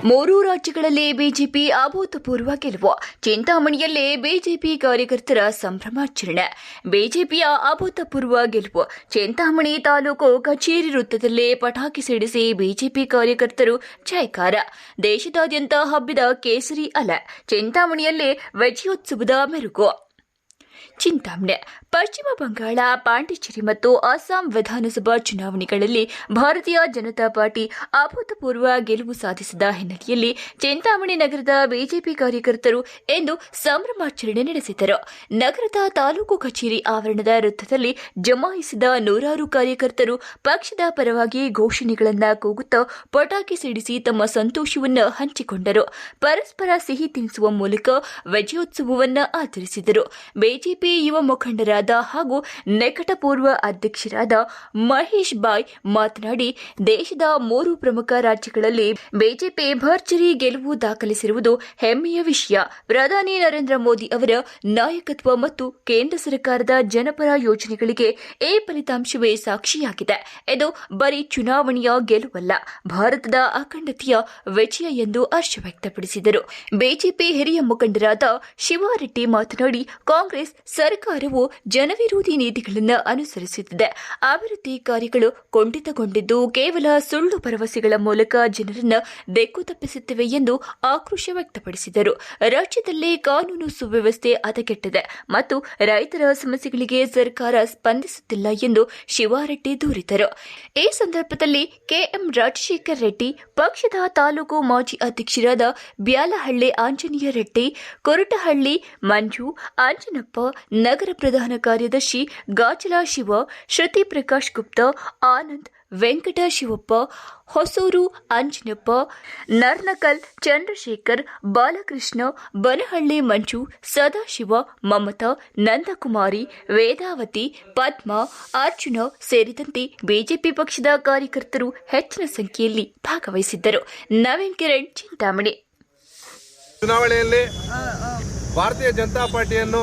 ಮೂರು ರಾಜ್ಯಗಳಲ್ಲಿ ಬಿಜೆಪಿ ಅಭೂತಪೂರ್ವ ಗೆಲುವು. ಚಿಂತಾಮಣಿಯಲ್ಲೇ ಬಿಜೆಪಿ ಕಾರ್ಯಕರ್ತರ ಸಂಭ್ರಮಾಚರಣೆ. ಬಿಜೆಪಿಯ ಅಭೂತಪೂರ್ವ ಗೆಲುವು. ಚಿಂತಾಮಣಿ ತಾಲೂಕು ಕಚೇರಿ ವೃತ್ತದಲ್ಲೇ ಪಟಾಕಿ ಸಿಡಿಸಿ ಬಿಜೆಪಿ ಕಾರ್ಯಕರ್ತರು ಜಯಕಾರ. ದೇಶದಾದ್ಯಂತ ಹಬ್ಬಿದ ಕೇಸರಿ ಅಲೆ. ಚಿಂತಾಮಣಿಯಲ್ಲೇ ವಿಜಯೋತ್ಸವದ ಮೆರುಗು. ಚಿಂತಾಮಣಿ ಪಶ್ಚಿಮ ಬಂಗಾಳ, ಪಾಂಡಿಚೇರಿ ಮತ್ತು ಅಸ್ಸಾಂ ವಿಧಾನಸಭಾ ಚುನಾವಣೆಗಳಲ್ಲಿ ಭಾರತೀಯ ಜನತಾ ಪಾರ್ಟಿ ಅಭೂತಪೂರ್ವ ಗೆಲುವು ಸಾಧಿಸಿದ ಹಿನ್ನೆಲೆಯಲ್ಲಿ ಚಿಂತಾಮಣಿ ನಗರದ ಬಿಜೆಪಿ ಕಾರ್ಯಕರ್ತರು ಇಂದು ಸಂಭ್ರಮಾಚರಣೆ ನಡೆಸಿದರು. ನಗರದ ತಾಲೂಕು ಕಚೇರಿ ಆವರಣದ ವೃತ್ತದಲ್ಲಿ ಜಮಾಯಿಸಿದ ನೂರಾರು ಕಾರ್ಯಕರ್ತರು ಪಕ್ಷದ ಪರವಾಗಿ ಘೋಷಣೆಗಳನ್ನು ಕೂಗುತ್ತಾ ಪಟಾಕಿ ಸಿಡಿಸಿ ತಮ್ಮ ಸಂತೋಷವನ್ನು ಹಂಚಿಕೊಂಡರು. ಪರಸ್ಪರ ಸಿಹಿ ತಿನ್ನಿಸುವ ಮೂಲಕ ವಿಜಯೋತ್ಸವವನ್ನು ಆಚರಿಸಿದರು. ಬಿಜೆಪಿ ಯುವ ಮುಖಂಡರಾದ ಹಾಗೂ ನಿಕಟಪೂರ್ವ ಅಧ್ಯಕ್ಷರಾದ ಮಹೇಶ್ ಬಾಯ್ ಮಾತನಾಡಿ, ದೇಶದ 3 ಪ್ರಮುಖ ರಾಜ್ಯಗಳಲ್ಲಿ ಬಿಜೆಪಿ ಭರ್ಜರಿ ಗೆಲುವು ದಾಖಲಿಸಿರುವುದು ಹೆಮ್ಮೆಯ ವಿಷಯ. ಪ್ರಧಾನಿ ನರೇಂದ್ರ ಮೋದಿ ಅವರ ನಾಯಕತ್ವ ಮತ್ತು ಕೇಂದ್ರ ಸರ್ಕಾರದ ಜನಪರ ಯೋಜನೆಗಳಿಗೆ ಈ ಫಲಿತಾಂಶವೇ ಸಾಕ್ಷಿಯಾಗಿದೆ. ಇದು ಬರೀ ಚುನಾವಣೆಯ ಗೆಲುವಲ್ಲ, ಭಾರತದ ಅಖಂಡತೆಯ ವಿಜಯ ಎಂದು ಹರ್ಷ ವ್ಯಕ್ತಪಡಿಸಿದರು. ಬಿಜೆಪಿ ಹಿರಿಯ ಮುಖಂಡರಾದ ಶಿವಾರೆಡ್ಡಿ ಮಾತನಾಡಿ, ಕಾಂಗ್ರೆಸ್ ಸರ್ಕಾರವು ಜನವಿರೋಧಿ ನೀತಿಗಳನ್ನು ಅನುಸರಿಸುತ್ತಿದೆ. ಅಭಿವೃದ್ಧಿ ಕಾರ್ಯಗಳು ಕುಂಠಿತಗೊಂಡಿದ್ದು ಕೇವಲ ಸುಳ್ಳು ಭರವಸೆಗಳ ಮೂಲಕ ಜನರನ್ನು ಬೆಕ್ಕು ತಪ್ಪಿಸುತ್ತಿವೆ ಎಂದು ಆಕ್ರೋಶ ವ್ಯಕ್ತಪಡಿಸಿದರು. ರಾಜ್ಯದಲ್ಲಿ ಕಾನೂನು ಸುವ್ಯವಸ್ಥೆ ಹದಗೆಟ್ಟಿದೆ ಮತ್ತು ರೈತರ ಸಮಸ್ಯೆಗಳಿಗೆ ಸರ್ಕಾರ ಸ್ಪಂದಿಸುತ್ತಿಲ್ಲ ಎಂದು ಶಿವಾರೆಡ್ಡಿ ದೂರಿದರು. ಈ ಸಂದರ್ಭದಲ್ಲಿ ಕೆಎಂ ರಾಜಶೇಖರ್ ರೆಡ್ಡಿ, ಪಕ್ಷದ ತಾಲೂಕು ಮಾಜಿ ಅಧ್ಯಕ್ಷರಾದ ಬ್ಯಾಲಹಳ್ಳಿ ಆಂಜನೇಯ ರೆಡ್ಡಿ, ಕೊರಟಹಳ್ಳಿ ಮಂಜು, ಅಂಜನಪ್ಪ, ನಗರ ಪ್ರಧಾನ ಕಾರ್ಯದರ್ಶಿ ಗಾಜಲ ಶಿವ, ಶ್ರುತಿ ಪ್ರಕಾಶ್ ಗುಪ್ತಾ, ಆನಂದ್, ವೆಂಕಟ ಶಿವಪ್ಪ, ಹೊಸೂರು ಅಂಜನಪ್ಪ, ನರ್ನಕಲ್ ಚಂದ್ರಶೇಖರ್, ಬಾಲಕೃಷ್ಣ, ಬನಹಳ್ಳಿ ಮಂಜು, ಸದಾಶಿವ, ಮಮತಾ, ನಂದಕುಮಾರಿ, ವೇದಾವತಿ, ಪದ್ಮ, ಅರ್ಜುನ ಸೇರಿದಂತೆ ಬಿಜೆಪಿ ಪಕ್ಷದ ಕಾರ್ಯಕರ್ತರು ಹೆಚ್ಚಿನ ಸಂಖ್ಯೆಯಲ್ಲಿ ಭಾಗವಹಿಸಿದ್ದರು. ನವೀನ್ ಕಿರಣ್, ಚಿಂತಾಮಣಿ. ಚುನಾವಣೆಯಲ್ಲಿ ಭಾರತೀಯ ಜನತಾ ಪಾರ್ಟಿಯನ್ನು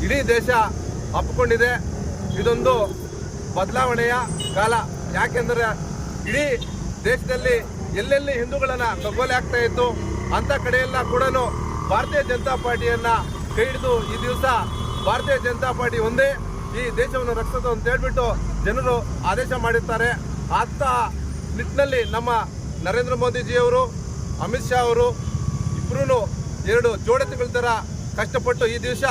ಇಡೀ ದೇಶ ಅಪ್ಪಿಕೊಂಡಿದೆ. ಇದೊಂದು ಬದಲಾವಣೆಯ ಕಾಲ. ಯಾಕೆಂದರೆ ಇಡೀ ದೇಶದಲ್ಲಿ ಎಲ್ಲೆಲ್ಲಿ ಹಿಂದೂಗಳನ್ನು ಕಗ್ಗೊಲೆ ಆಗ್ತಾ ಇತ್ತು ಅಂಥ ಕಡೆಯೆಲ್ಲ ಕೂಡ ಭಾರತೀಯ ಜನತಾ ಪಾರ್ಟಿಯನ್ನು ಕೈ ಹಿಡಿದು ಈ ದಿವಸ ಭಾರತೀಯ ಜನತಾ ಪಾರ್ಟಿ ಒಂದೇ ಈ ದೇಶವನ್ನು ರಕ್ಷಿಸೋದು ಅಂತ ಹೇಳ್ಬಿಟ್ಟು ಜನರು ಆದೇಶ ಮಾಡಿರ್ತಾರೆ. ಅಂಥ ನಿಟ್ಟಿನಲ್ಲಿ ನಮ್ಮ ನರೇಂದ್ರ ಮೋದಿಜಿಯವರು, ಅಮಿತ್ ಶಾ ಅವರು ಇಬ್ಬರೂ 2 ಜೋಡತೆಗಳ ಥರ ಕಷ್ಟಪಟ್ಟು ಈ ದಿವಸ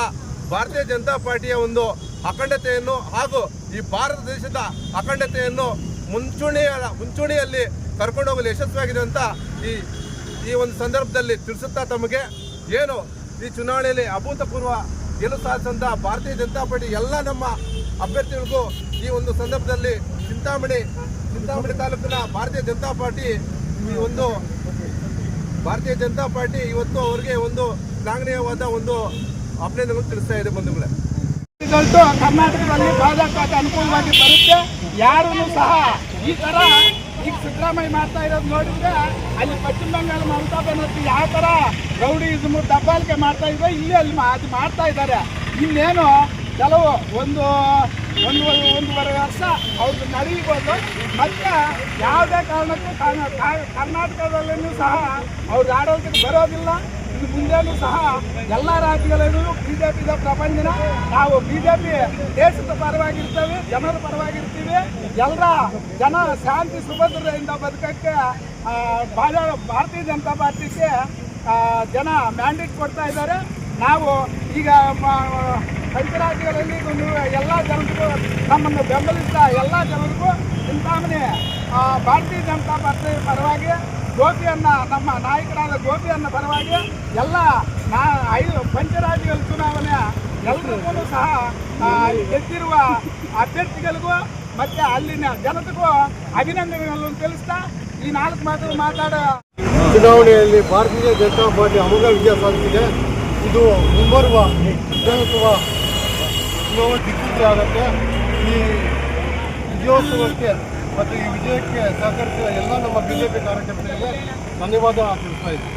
ಭಾರತೀಯ ಜನತಾ ಪಾರ್ಟಿಯ ಒಂದು ಅಖಂಡತೆಯನ್ನು ಹಾಗೂ ಈ ಭಾರತ ದೇಶದ ಅಖಂಡತೆಯನ್ನು ಮುಂಚೂಣಿಯಲ್ಲಿ ಕರ್ಕೊಂಡು ಹೋಗಲು ಯಶಸ್ವಿಯಾಗಿದೆ ಅಂತ ಈ ಒಂದು ಸಂದರ್ಭದಲ್ಲಿ ತಿಳಿಸುತ್ತಾ, ತಮಗೆ ಏನು ಈ ಚುನಾವಣೆಯಲ್ಲಿ ಅಭೂತಪೂರ್ವ ಗೆಲುವು ಸಾಧಿಸಿದಂಥ ಭಾರತೀಯ ಜನತಾ ಪಾರ್ಟಿ ಎಲ್ಲ ನಮ್ಮ ಅಭ್ಯರ್ಥಿಗಳಿಗೂ ಈ ಒಂದು ಸಂದರ್ಭದಲ್ಲಿ ಚಿಂತಾಮಣಿ ತಾಲೂಕಿನ ಭಾರತೀಯ ಜನತಾ ಪಾರ್ಟಿ ಇವತ್ತು ಅವರಿಗೆ ಒಂದು ಶ್ಲಾಘನೀಯವಾದ ಒಂದು ಅಭಿನಂದನೆ ತಿಳಿಸ್ತಾ ಇದೆ. ಬಂಧುಗಳೇ, ರಿಸಲ್ಟು ಕರ್ನಾಟಕದಲ್ಲಿ ಬಾಧಕಕ್ಕೆ ಅನುಕೂಲವಾಗಿ ಬರುತ್ತೆ. ಯಾರೂ ಸಹ ಈ ಥರ ಈಗ ಸಿದ್ದರಾಮಯ್ಯ ಮಾಡ್ತಾ ಇರೋದು ನೋಡಿದ್ರೆ ಅಲ್ಲಿ ಪಶ್ಚಿಮ ಬಂಗಾಳ ಮಮತಾ ಬ್ಯಾನರ್ಜಿ ಯಾವ ಥರ ರೌಡಿಸಮ್ ದಬ್ಬಾಳಿಕೆ ಮಾಡ್ತಾ ಇದ್ರೆ ಇಲ್ಲಿ ಅದು ಮಾಡ್ತಾ ಇದ್ದಾರೆ. ಇನ್ನೇನು ಕೆಲವು ಒಂದೂವರೆ ವರ್ಷ ಅವ್ರದ್ದು ನಡೆಯಬಹುದು. ಮತ್ತು ಯಾವುದೇ ಕಾರಣಕ್ಕೂ ಕರ್ನಾಟಕದಲ್ಲೂ ಸಹ ಅವ್ರ ಆಡಳಿತಕ್ಕೆ ಬರೋದಿಲ್ಲ. ಇನ್ನು ಮುಂದೇನೂ ಸಹ ಎಲ್ಲ ರಾಜ್ಯಗಳಲ್ಲೂ ಬಿಜೆಪಿ ಪ್ರಪಂಚನ ನಾವು ಬಿಜೆಪಿ ದೇಶದ ಪರವಾಗಿರ್ತೇವೆ, ಜನರ ಪರವಾಗಿರ್ತೀವಿ. ಎಲ್ಲರ ಜನ ಶಾಂತಿ ಸುಭದ್ರತೆಯಿಂದ ಬದುಕಕ್ಕೆ ಭಾರತೀಯ ಜನತಾ ಪಾರ್ಟಿಗೆ ಜನ ಮ್ಯಾಂಡೇಟ್ ಕೊಡ್ತಾ ಇದ್ದಾರೆ. ನಾವು ಈಗ ಪಂಚರಾಜ್ಯಗಳಲ್ಲಿ ಎಲ್ಲ ಜನರಿಗೂ ನಮ್ಮನ್ನು ಬೆಂಬಲಿಸ್ತಾ ಎಲ್ಲ ಜನರಿಗೂ ಚಿಂತಾಮಣಿ ಭಾರತೀಯ ಜನತಾ ಪಾರ್ಟಿ ಪರವಾಗಿ ಗೋಪಿಯನ್ನು ನಮ್ಮ ನಾಯಕರಾದ ಗೋಪಿಯನ್ನ ಪರವಾಗಿ ಎಲ್ಲ 5 ಪಂಚರಾಜ್ಯಗಳ ಚುನಾವಣೆ ಎಲ್ಲರಿಗೂ ಸಹ ಗೆದ್ದಿರುವ ಅಭ್ಯರ್ಥಿಗಳಿಗೂ ಮತ್ತು ಅಲ್ಲಿನ ಜನತೆಗೂ ಅಭಿನಂದನೆಗಳನ್ನು ತಿಳಿಸ್ತಾ ಈ 4 ಮಾತು ಮಾತಾಡೋ ಚುನಾವಣೆಯಲ್ಲಿ ಭಾರತೀಯ ಜನತಾ ಪಾರ್ಟಿ ಅಮೋಘ ವಿಜಯ ಸಾಧಿಸಿದೆ. ಇದು ಮುಂಬರುವ ವಿಧಾನಸಭಾ ಚುನಾವಣೆ ದಿಗ್ವಿಜಯ ಆಗುತ್ತೆ. ಈ ವಿಜಯೋತ್ಸವಕ್ಕೆ ಮತ್ತು ಈ ವಿಜಯಕ್ಕೆ ಸಹಕರಿಸಿದ ಎಲ್ಲ ನಮ್ಮ ಬಿಜೆಪಿ ಕಾರ್ಯಕರ್ತರಿಗೆ ಧನ್ಯವಾದ ತಿಳಿಸ್ತಾ ಇದ್ದೀನಿ.